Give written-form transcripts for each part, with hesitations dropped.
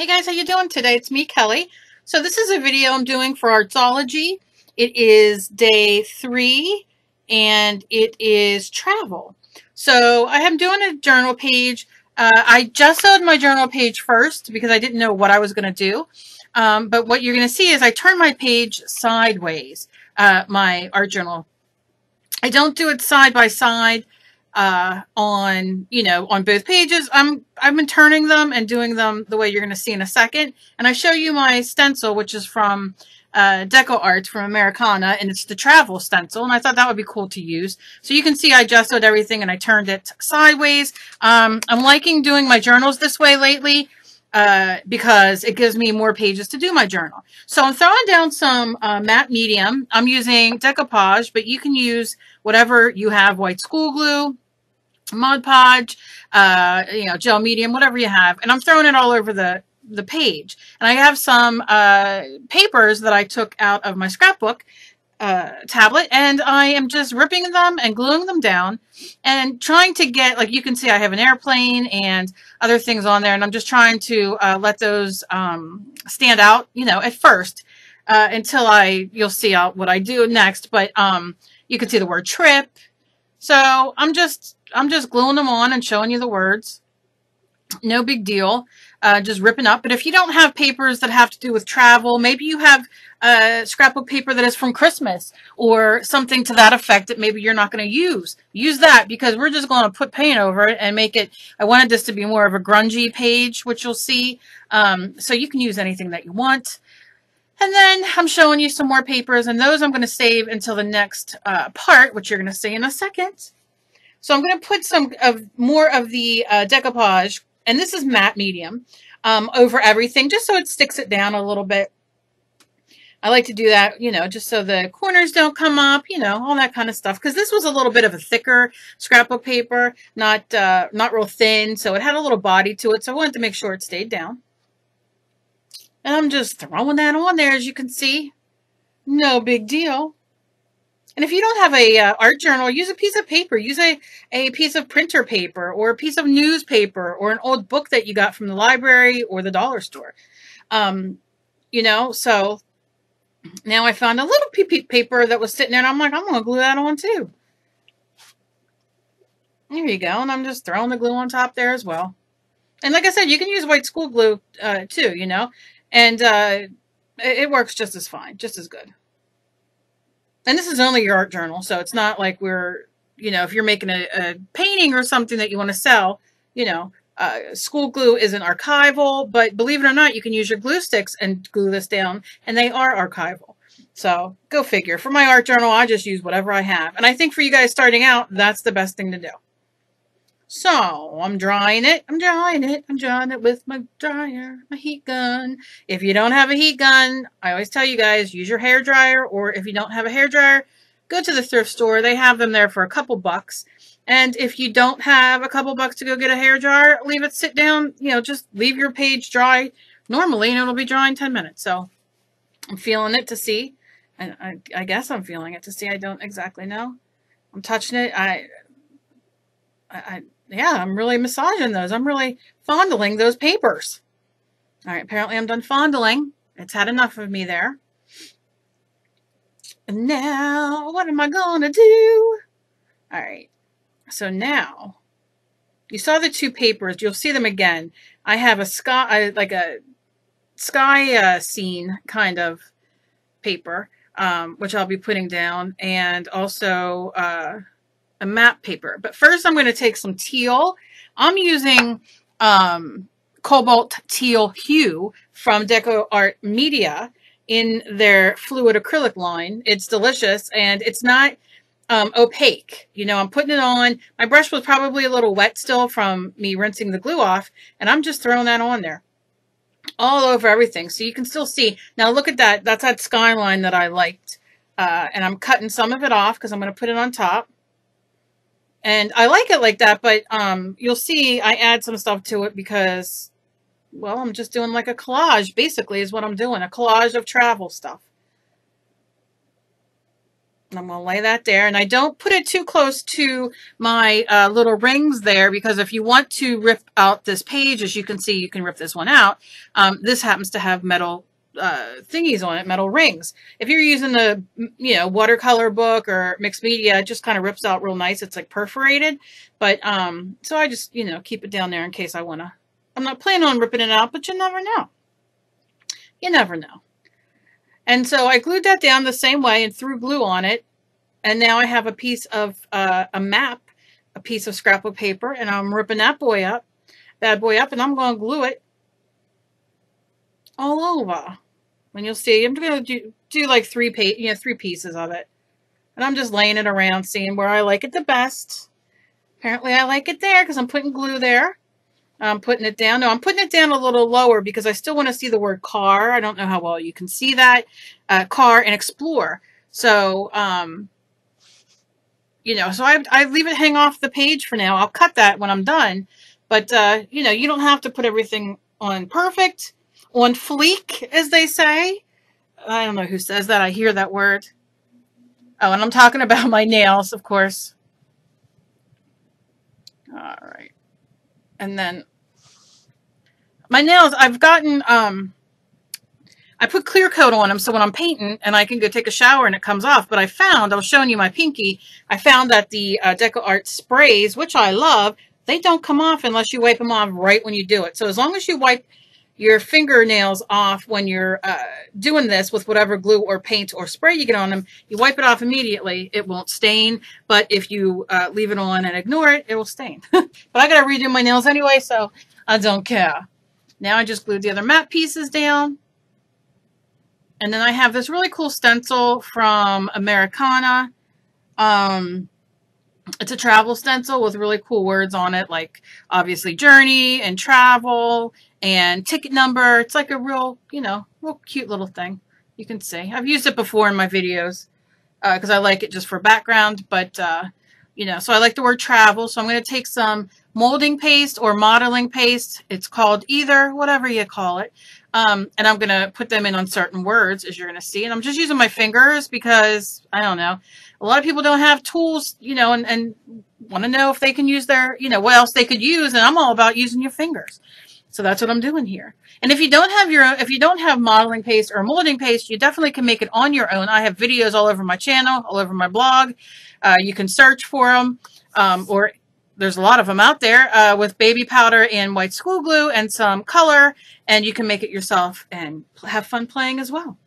Hey guys, how you doing today? It's me, Kelly. So this is a video I'm doing for Artzology. It is day 3 and it is travel. So I am doing a journal page. I just sewed my journal page first because I didn't know what I was going to do. But what you're going to see is I turn my page sideways, my art journal. I don't do it side by side on both pages. I've been turning them and doing them the way you're going to see in a second. And I show you my stencil, which is from Deco Arts from Americana, and it's the travel stencil. And I thought that would be cool to use. So you can see I adjusted everything and I turned it sideways. I'm liking doing my journals this way lately. Because it gives me more pages to do my journal. So I'm throwing down some matte medium. I'm using decoupage, but you can use whatever you have, white school glue, Mod Podge, gel medium, whatever you have. And I'm throwing it all over the page. And I have some papers that I took out of my scrapbook tablet, and I am just ripping them and gluing them down and trying to get, like you can see I have an airplane and other things on there, and I'm just trying to let those stand out, at first until you'll see what I do next. But you can see the word trip. So I'm just gluing them on and showing you the words. No big deal. Just ripping up. But if you don't have papers that have to do with travel, maybe you have scrapbook paper that is from Christmas or something to that effect that maybe you're not going to use. Use that, because we're just going to put paint over it and make it. I wanted this to be more of a grungy page, which you'll see. So you can use anything that you want. And then I'm showing you some more papers, and those I'm going to save until the next part, which you're going to see in a second. So I'm going to put some more of the decoupage, and this is matte medium, over everything, just so it sticks it down a little bit. I like to do that, just so the corners don't come up, all that kind of stuff. Because this was a little bit of a thicker scrapbook paper, not real thin, so it had a little body to it. So I wanted to make sure it stayed down. And I'm just throwing that on there, as you can see. No big deal. And if you don't have a art journal, use a piece of paper. Use a piece of printer paper or a piece of newspaper or an old book that you got from the library or the dollar store. So now I found a little paper that was sitting there, and I'm like, I'm going to glue that on too. There you go. And I'm just throwing the glue on top there as well. And like I said, you can use white school glue too, and it works just as fine, just as good. And this is only your art journal, so it's not like we're, if you're making a painting or something that you want to sell, school glue isn't archival, but believe it or not, you can use your glue sticks and glue this down, and they are archival. So go figure. For my art journal, I just use whatever I have. And I think for you guys starting out, that's the best thing to do. So I'm drying it. I'm drying it with my dryer, my heat gun. If you don't have a heat gun, I always tell you guys, use your hair dryer, or if you don't have a hair dryer, go to the thrift store. They have them there for a couple bucks. And if you don't have a couple bucks to go get a hair dryer, leave it sit down, just leave your page dry normally, and it'll be dry in 10 minutes. So I'm feeling it to see, and I guess I'm feeling it to see. I don't exactly know. I'm touching it. Yeah, I'm really massaging those. I'm really fondling those papers. All right, apparently I'm done fondling. It's had enough of me there. And now, what am I going to do? All right, so now, you saw the two papers. You'll see them again. I have a sky, like a sky scene kind of paper, which I'll be putting down, and also a map paper. But first I'm going to take some teal. I'm using cobalt teal hue from Deco Art Media in their fluid acrylic line. It's delicious, and it's not opaque. I'm putting it on. My brush was probably a little wet still from me rinsing the glue off, and I'm just throwing that on there all over everything, so you can still see. Now look at that. That's that skyline that I liked, and I'm cutting some of it off because I'm going to put it on top. And I like it like that, but you'll see I add some stuff to it because, well, I'm just doing like a collage, basically, is what I'm doing. A collage of travel stuff. And I'm going to lay that there. And I don't put it too close to my little rings there, because if you want to rip out this page, as you can see, you can rip this one out. This happens to have metal thingies on it, metal rings. If you're using the, watercolor book or mixed media, it just kind of rips out real nice. It's like perforated. But, so I just, keep it down there in case I want to. I'm not planning on ripping it out, but you never know. You never know. And so I glued that down the same way and threw glue on it. And now I have a piece of a map, a piece of scrapbook paper, and I'm ripping that bad boy up, and I'm going to glue it all over. And you'll see, I'm going to do like three pieces of it. And I'm just laying it around, seeing where I like it the best. Apparently I like it there because I'm putting glue there. I'm putting it down. No, I'm putting it down a little lower because I still want to see the word car. I don't know how well you can see that. Car and explore. So, so I leave it hang off the page for now. I'll cut that when I'm done. But, you don't have to put everything on perfect, on fleek, as they say. I don't know who says that. I hear that word. Oh, and I'm talking about my nails, of course. All right. And then my nails, I've gotten, I put clear coat on them so when I'm painting and I can go take a shower and it comes off. But I was showing you my pinky, I found that the Deco Art sprays, which I love, they don't come off unless you wipe them off right when you do it. So as long as you wipe your fingernails off when you're doing this with whatever glue or paint or spray you get on them, you wipe it off immediately. It won't stain. But if you leave it on and ignore it, it will stain. But I got to redo my nails anyway, so I don't care. Now I just glued the other matte pieces down. And then I have this really cool stencil from Americana. It's a travel stencil with really cool words on it, like obviously journey and travel and ticket number. It's like a real, real cute little thing. You can see. I've used it before in my videos because I like it just for background. But, so I like the word travel. So I'm going to take some molding paste or modeling paste. It's called either, whatever you call it. And I'm going to put them in on certain words, as you're going to see. And I'm just using my fingers because, I don't know, a lot of people don't have tools, and want to know if they can use their, what else they could use. And I'm all about using your fingers. So that's what I'm doing here. And if you don't have modeling paste or molding paste, you definitely can make it on your own. I have videos all over my channel, all over my blog. You can search for them, or there's a lot of them out there with baby powder and white school glue and some color, and you can make it yourself and have fun playing as well.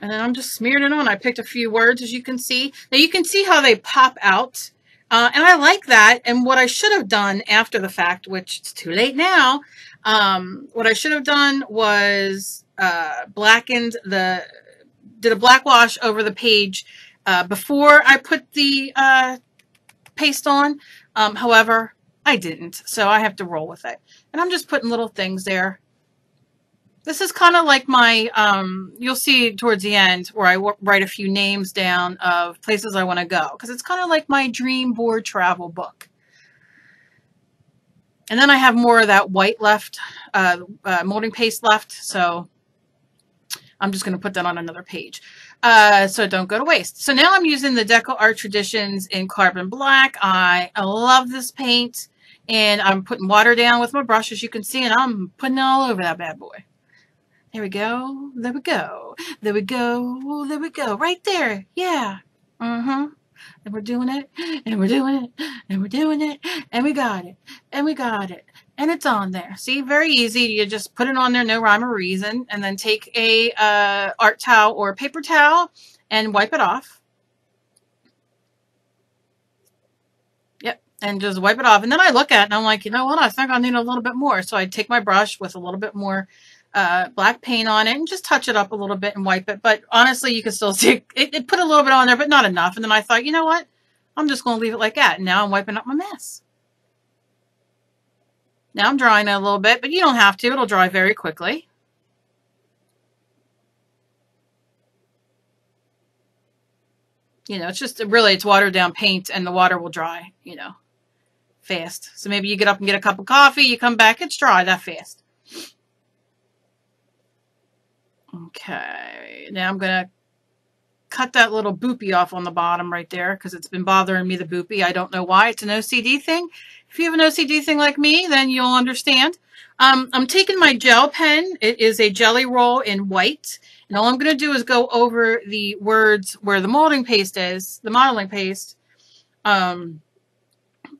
And then I'm just smearing it on. I picked a few words, as you can see. Now you can see how they pop out. And I like that. And what I should have done after the fact, which it's too late now, what I should have done was did a black wash over the page before I put the paste on. However, I didn't. So I have to roll with it. And I'm just putting little things there. This is kind of like my, you'll see towards the end where I write a few names down of places I want to go. Because it's kind of like my dream board travel book. And then I have more of that white left, molding paste left. So I'm just going to put that on another page. So don't go to waste. So now I'm using the Deco Art Traditions in Carbon Black. I love this paint. And I'm putting water down with my brush, as you can see. And I'm putting it all over that bad boy. There we go. There we go. There we go. There we go. Right there. Yeah. And we're doing it. And we're doing it. And we're doing it. And we got it. And we got it. And it's on there. See, very easy. You just put it on there, no rhyme or reason. And then take a art towel or a paper towel and wipe it off. Yep. And just wipe it off. And then I look at it and I'm like, you know what? I think I need a little bit more. So I take my brush with a little bit more black paint on it and just touch it up a little bit and wipe it. But honestly, you can still see it put a little bit on there, but not enough. And then I thought, you know what? I'm just going to leave it like that. And now I'm wiping up my mess. Now I'm drying it a little bit, but you don't have to. It'll dry very quickly. It's just really, it's watered down paint and the water will dry, fast. So maybe you get up and get a cup of coffee, you come back, it's dry that fast. Okay, now I'm going to cut that little boopy off on the bottom right there because it's been bothering me, the boopy. I don't know why. It's an OCD thing. If you have an OCD thing like me, then you'll understand. I'm taking my gel pen. It is a Jelly Roll in white. And all I'm going to do is go over the words where the molding paste is, the modeling paste, and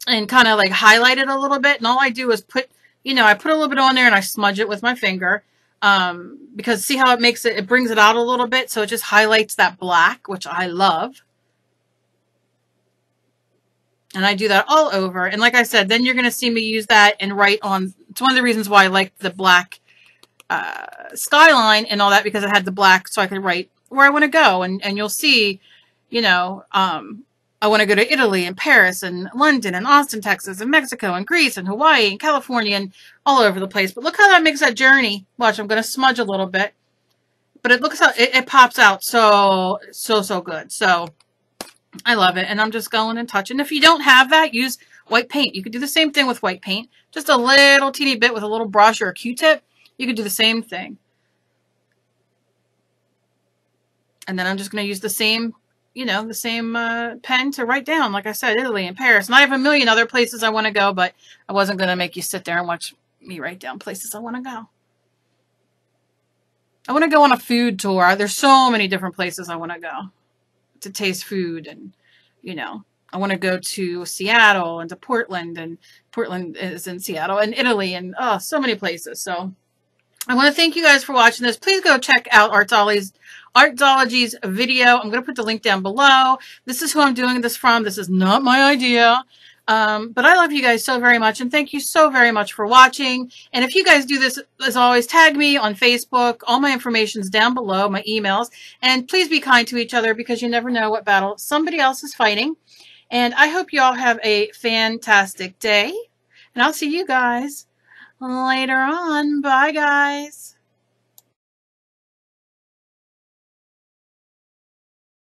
kind of like highlight it a little bit. And all I do is put, I put a little bit on there and I smudge it with my finger. Because see how it makes it, it brings it out a little bit. So it just highlights that black, which I love. And I do that all over. And like I said, then you're going to see me use that and write on. It's one of the reasons why I like the black skyline and all that, because it had the black so I could write where I want to go. And you'll see, I want to go to Italy and Paris and London and Austin, Texas and Mexico and Greece and Hawaii and California and all over the place. But look how that makes that journey. Watch, I'm going to smudge a little bit. But it looks how it pops out so good. So I love it. And I'm just going and touching. If you don't have that, use white paint. You could do the same thing with white paint. Just a little teeny bit with a little brush or a Q-tip. You could do the same thing. And then I'm just going to use the same, pen to write down, like I said, Italy and Paris. And I have a million other places I want to go, but I wasn't going to make you sit there and watch me write down places I want to go. I want to go on a food tour. There's so many different places I want to go to taste food. And, I want to go to Seattle and to Portland. And Portland is in Seattle and Italy and, so many places. So I want to thank you guys for watching this. Please go check out Artzology's video. I'm going to put the link down below. This is who I'm doing this from. This is not my idea. But I love you guys so very much, and thank you so very much for watching. And if you guys do this, as always, tag me on Facebook. All my information's down below, my emails. And please be kind to each other, because you never know what battle somebody else is fighting. And I hope you all have a fantastic day. And I'll see you guys later on. Bye, guys.